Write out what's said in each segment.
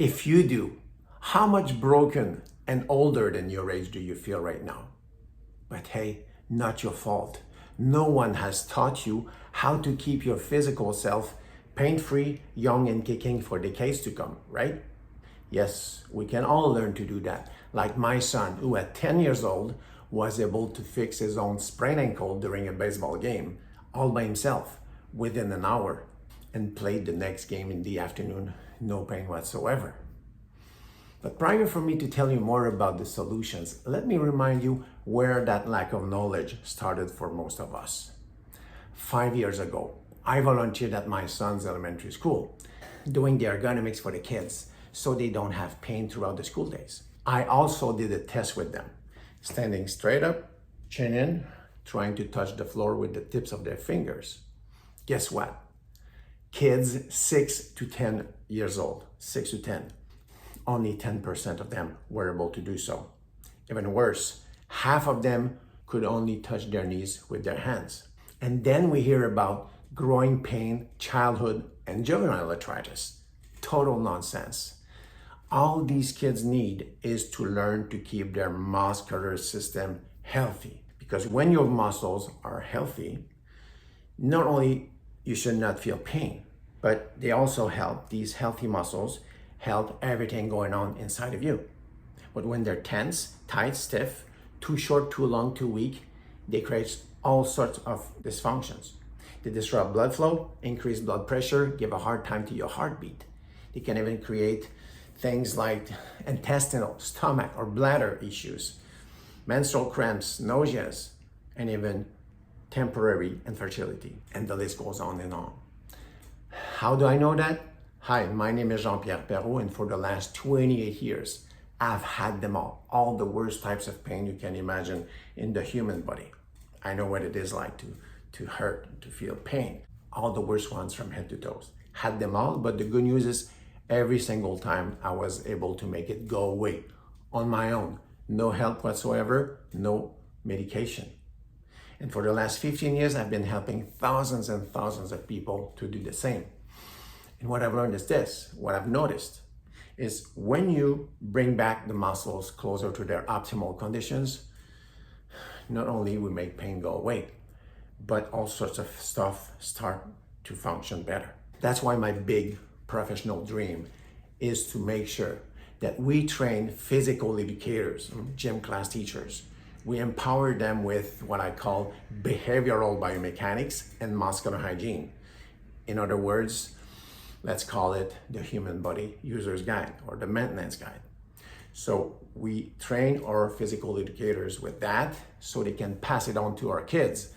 If you do, how much broken and older than your age do you feel right now? But hey, not your fault. No one has taught you how to keep your physical self pain-free, young and kicking for decades to come, right? Yes, we can all learn to do that. Like my son, who at 10 years old was able to fix his own sprained ankle during a baseball game all by himself within an hour and played the next game in the afternoon, no pain whatsoever. But prior for me to tell you more about the solutions, let me remind you where that lack of knowledge started for most of us. 5 years ago, I volunteered at my son's elementary school, doing the ergonomics for the kids so they don't have pain throughout the school days. I also did a test with them, standing straight up, chin in, trying to touch the floor with the tips of their fingers. Guess what? Kids 6 to 10 years old, 6 to 10, only 10% of them were able to do so. Even worse, half of them could only touch their knees with their hands. And then we hear about growing pain, childhood, and juvenile arthritis. Total nonsense. All these kids need is to learn to keep their muscular system healthy. Because when your muscles are healthy, not only you should not feel pain, but they also help, these healthy muscles help everything going on inside of you. But when they're tense, tight, stiff, too short, too long, too weak, they create all sorts of dysfunctions. They disrupt blood flow, increase blood pressure, give a hard time to your heartbeat. They can even create things like intestinal, stomach, or bladder issues, menstrual cramps, nausea, and even temporary infertility. And the list goes on and on. How do I know that? Hi, my name is Jean-Pierre Perrault, and for the last 28 years, I've had them all the worst types of pain you can imagine in the human body. I know what it is like to hurt, to feel pain. All the worst ones from head to toes. Had them all, but the good news is every single time I was able to make it go away on my own. No help whatsoever, no medication. And for the last 15 years, I've been helping thousands and thousands of people to do the same. And what I've learned is this, what I've noticed is when you bring back the muscles closer to their optimal conditions, not only will make pain go away, but all sorts of stuff start to function better. That's why my big professional dream is to make sure that we train physical educators, gym class teachers. We empower them with what I call behavioral biomechanics and muscular hygiene. In other words, let's call it the human body user's guide or the maintenance guide. So we train our physical educators with that so they can pass it on to our kids.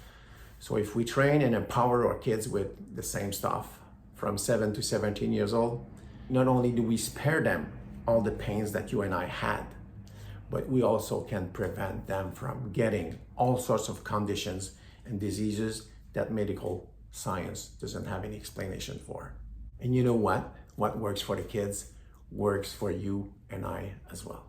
So if we train and empower our kids with the same stuff from 7 to 17 years old, not only do we spare them all the pains that you and I had, but we also can prevent them from getting all sorts of conditions and diseases that medical science doesn't have any explanation for. And you know what? What works for the kids works for you and I as well.